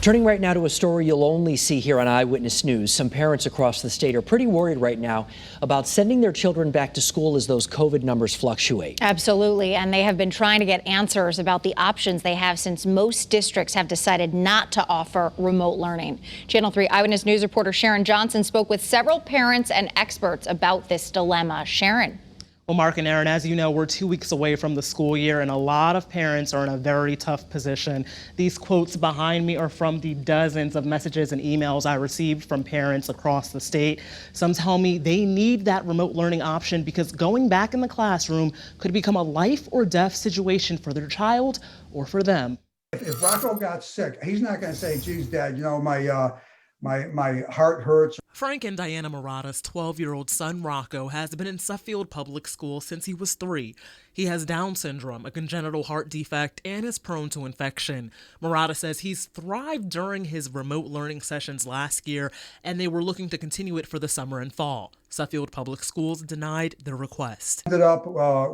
Turning right now to a story you'll only see here on Eyewitness News. Some parents across the state are pretty worried right now about sending their children back to school as those COVID numbers fluctuate. Absolutely, and they have been trying to get answers about the options they have since most districts have decided not to offer remote learning. Channel 3 Eyewitness News reporter Sharon Johnson spoke with several parents and experts about this dilemma. Sharon. Well, Mark and Aaron, as you know, we're 2 weeks away from the school year, and a lot of parents are in a very tough position. These quotes behind me are from the dozens of messages and emails I received from parents across the state. Some tell me they need that remote learning option because going back in the classroom could become a life or death situation for their child or for them. If Rocco got sick, he's not going to say, geez, Dad, you know, my heart hurts. Frank and Diana Murata's 12-year-old son Rocco has been in Suffield Public School since he was 3. He has Down syndrome, a congenital heart defect, and is prone to infection. Murata says he's thrived during his remote learning sessions last year, and they were looking to continue it for the summer and fall. Suffield Public Schools denied their request. Ended up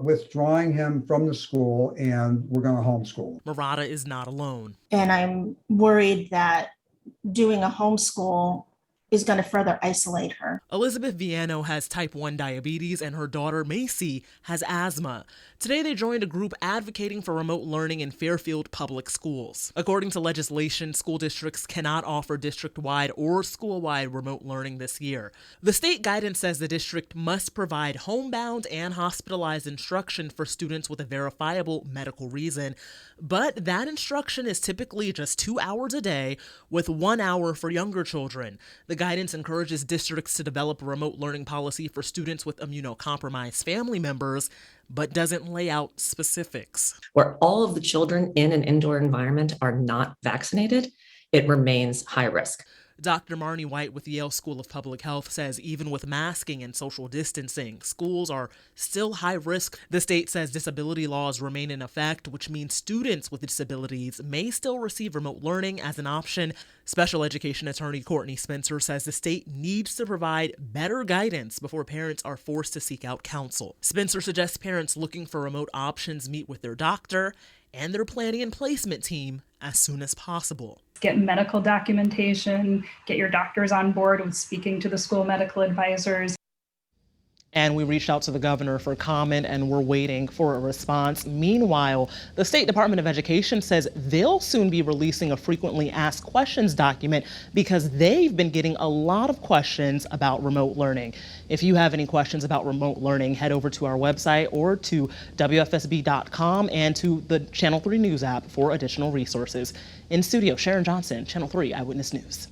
withdrawing him from the school, and we're going to homeschool. Murata is not alone. And I'm worried that doing a homeschool is going to further isolate her. Elizabeth Viano has type 1 diabetes and her daughter Macy has asthma. Today they joined a group advocating for remote learning in Fairfield Public Schools. According to legislation, school districts cannot offer district-wide or school-wide remote learning this year. The state guidance says the district must provide homebound and hospitalized instruction for students with a verifiable medical reason, but that instruction is typically just 2 hours a day with 1 hour for younger children. The guidance encourages districts to develop a remote learning policy for students with immunocompromised family members, but doesn't lay out specifics. Where all of the children in an indoor environment are not vaccinated, it remains high risk. Dr. Marnie White with Yale School of Public Health says even with masking and social distancing, schools are still high risk. The state says disability laws remain in effect, which means students with disabilities may still receive remote learning as an option. Special education attorney Courtney Spencer says the state needs to provide better guidance before parents are forced to seek out counsel. Spencer suggests parents looking for remote options meet with their doctor and their planning and placement team as soon as possible. Get medical documentation, get your doctors on board with speaking to the school medical advisors. And we reached out to the governor for comment, and we're waiting for a response. Meanwhile, the State Department of Education says they'll soon be releasing a frequently asked questions document because they've been getting a lot of questions about remote learning. If you have any questions about remote learning, head over to our website or to WFSB.com and to the Channel 3 News app for additional resources. In studio, Sharon Johnson, Channel 3 Eyewitness News.